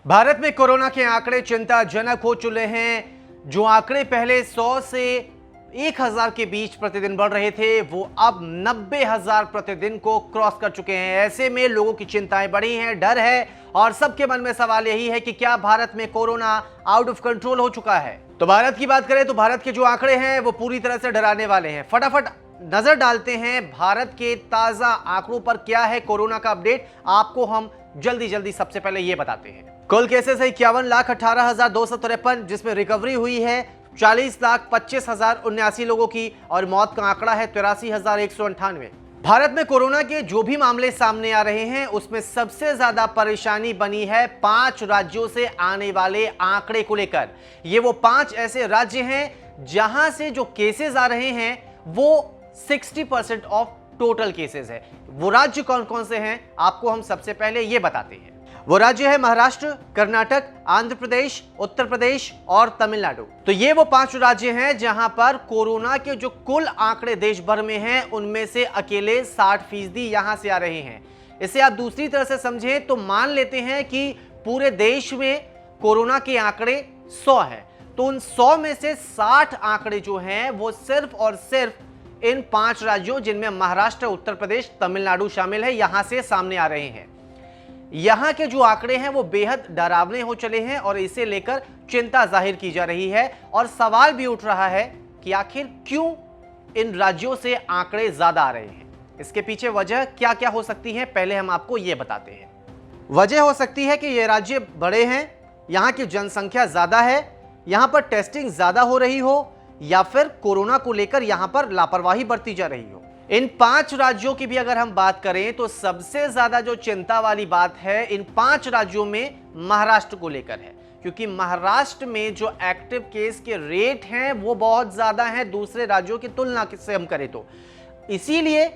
भारत में कोरोना के आंकड़े चिंताजनक हो चुके हैं। जो आंकड़े पहले 100 से 1000 के बीच प्रतिदिन बढ़ रहे थे, वो अब 90,000 प्रतिदिन को क्रॉस कर चुके हैं। ऐसे में लोगों की चिंताएं बढ़ी हैं, डर है और सबके मन में सवाल यही है कि क्या भारत में कोरोना आउट ऑफ कंट्रोल हो चुका है। तो भारत की बात करें तो भारत के जो आंकड़े हैं वो पूरी तरह से डराने वाले हैं। फटाफट नजर डालते हैं भारत के ताजा आंकड़ों पर। क्या है कोरोना का अपडेट, आपको हम जल्दी सबसे पहले ये बताते हैं। कुल केसेस है 51,18,253, जिसमें रिकवरी हुई है 40,25,079 लोगों की और मौत का आंकड़ा है 83,198। भारत में कोरोना के जो भी मामले सामने आ रहे हैं उसमें सबसे ज्यादा परेशानी बनी है 5 राज्यों से आने वाले आंकड़े को लेकर। ये वो 5 ऐसे राज्य हैं जहां से जो केसेस आ रहे हैं वो 60% ऑफ टोटल केसेस है। वो राज्य कौन कौन से हैं आपको हम सबसे पहले ये बताते हैं। वो राज्य है महाराष्ट्र, कर्नाटक, आंध्र प्रदेश, उत्तर प्रदेश और तमिलनाडु। तो ये वो 5 राज्य हैं जहां पर कोरोना के जो कुल आंकड़े देश भर में हैं उनमें से अकेले 60% यहां से आ रहे हैं। इसे आप दूसरी तरह से समझें तो मान लेते हैं कि पूरे देश में कोरोना के आंकड़े 100 हैं, तो उन 100 में से 60 आंकड़े जो हैं वो सिर्फ और सिर्फ इन 5 राज्यों जिनमें महाराष्ट्र, उत्तर प्रदेश, तमिलनाडु शामिल है, यहां से सामने आ रहे हैं। यहां के जो आंकड़े हैं वो बेहद डरावने हो चले हैं और इसे लेकर चिंता जाहिर की जा रही है और सवाल भी उठ रहा है कि आखिर क्यों इन राज्यों से आंकड़े ज्यादा आ रहे हैं। इसके पीछे वजह क्या क्या हो सकती है, पहले हम आपको यह बताते हैं। वजह हो सकती है कि ये राज्य बड़े हैं, यहां की जनसंख्या ज्यादा है, यहां पर टेस्टिंग ज्यादा हो रही हो, या फिर कोरोना को लेकर यहां पर लापरवाही बरती जा रही हो। इन 5 राज्यों की भी अगर हम बात करें तो सबसे ज्यादा जो चिंता वाली बात है इन 5 राज्यों में महाराष्ट्र को लेकर है, क्योंकि महाराष्ट्र में जो एक्टिव केस के रेट हैं वो बहुत ज्यादा हैं दूसरे राज्यों की तुलना से हम करें तो। इसीलिए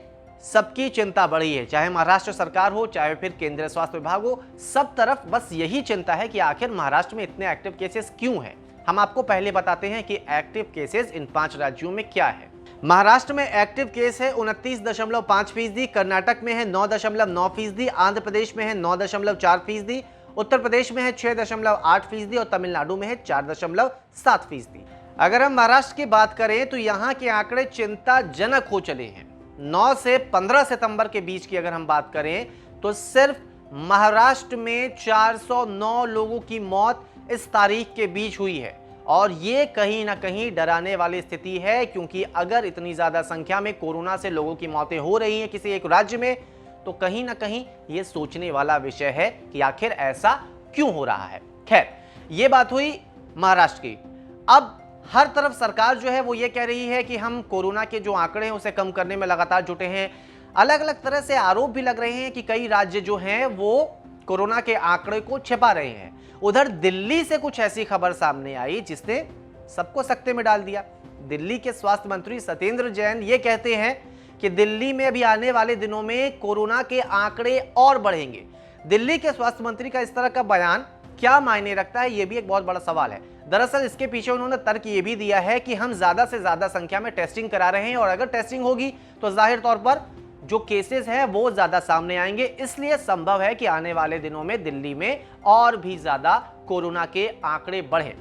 सबकी चिंता बढ़ी है, चाहे महाराष्ट्र सरकार हो चाहे फिर केंद्रीय स्वास्थ्य विभाग हो, सब तरफ बस यही चिंता है कि आखिर महाराष्ट्र में इतने एक्टिव केसेस क्यों हैं। हम आपको पहले बताते हैं कि एक्टिव केसेस इन 5 राज्यों में क्या है। महाराष्ट्र में एक्टिव केस है 29.5%, कर्नाटक में है 9.9%, आंध्र प्रदेश में है 9.4%, उत्तर प्रदेश में है 6.8% और तमिलनाडु में है 4.7%। अगर हम महाराष्ट्र की बात करें तो यहां के आंकड़े चिंताजनक हो चले हैं। 9 से 15 सितंबर के बीच की अगर हम बात करें तो सिर्फ महाराष्ट्र में 409 लोगों की मौत इस तारीख के बीच हुई है और ये कहीं ना कहीं डराने वाली स्थिति है, क्योंकि अगर इतनी ज्यादा संख्या में कोरोना से लोगों की मौतें हो रही हैं किसी एक राज्य में तो कहीं ना कहीं ये सोचने वाला विषय है कि आखिर ऐसा क्यों हो रहा है। खैर, ये बात हुई महाराष्ट्र की। अब हर तरफ सरकार जो है वो ये कह रही है कि हम कोरोना के जो आंकड़े हैं उसे कम करने में लगातार जुटे हैं। अलग अलग तरह से आरोप भी लग रहे हैं कि कई राज्य जो हैं वो कोरोना के आंकड़े को छिपा रहे हैं। उधर दिल्ली से कुछ ऐसी खबर सामने आई जिसने सबको सकते में डाल दिया। दिल्ली के स्वास्थ्य मंत्री सत्येंद्र जैन ये कहते हैं कि दिल्ली में अभी आने वाले दिनों में कोरोना के आंकड़े और बढ़ेंगे। दिल्ली के स्वास्थ्य मंत्री का इस तरह का बयान क्या मायने रखता है, यह भी एक बहुत बड़ा सवाल है। दरअसल इसके पीछे उन्होंने तर्क ये भी दिया है कि हम ज्यादा से ज्यादा संख्या में टेस्टिंग करा रहे हैं और अगर टेस्टिंग होगी तो जाहिर तौर पर जो केसेस हैं वो ज्यादा सामने आएंगे, इसलिए संभव है कि आने वाले दिनों में दिल्ली में और भी ज्यादा कोरोना के आंकड़े बढ़े।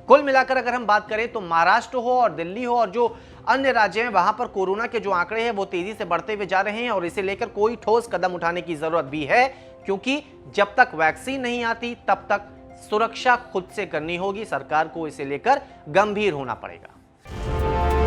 कुल मिलाकर अगर हम बात करें तो महाराष्ट्र हो और दिल्ली हो और जो अन्य राज्य हैं वहां पर कोरोना के जो आंकड़े हैं वो तेजी से बढ़ते हुए जा रहे हैं और इसे लेकर कोई ठोस कदम उठाने की जरूरत भी है, क्योंकि जब तक वैक्सीन नहीं आती तब तक सुरक्षा खुद से करनी होगी। सरकार को इसे लेकर गंभीर होना पड़ेगा।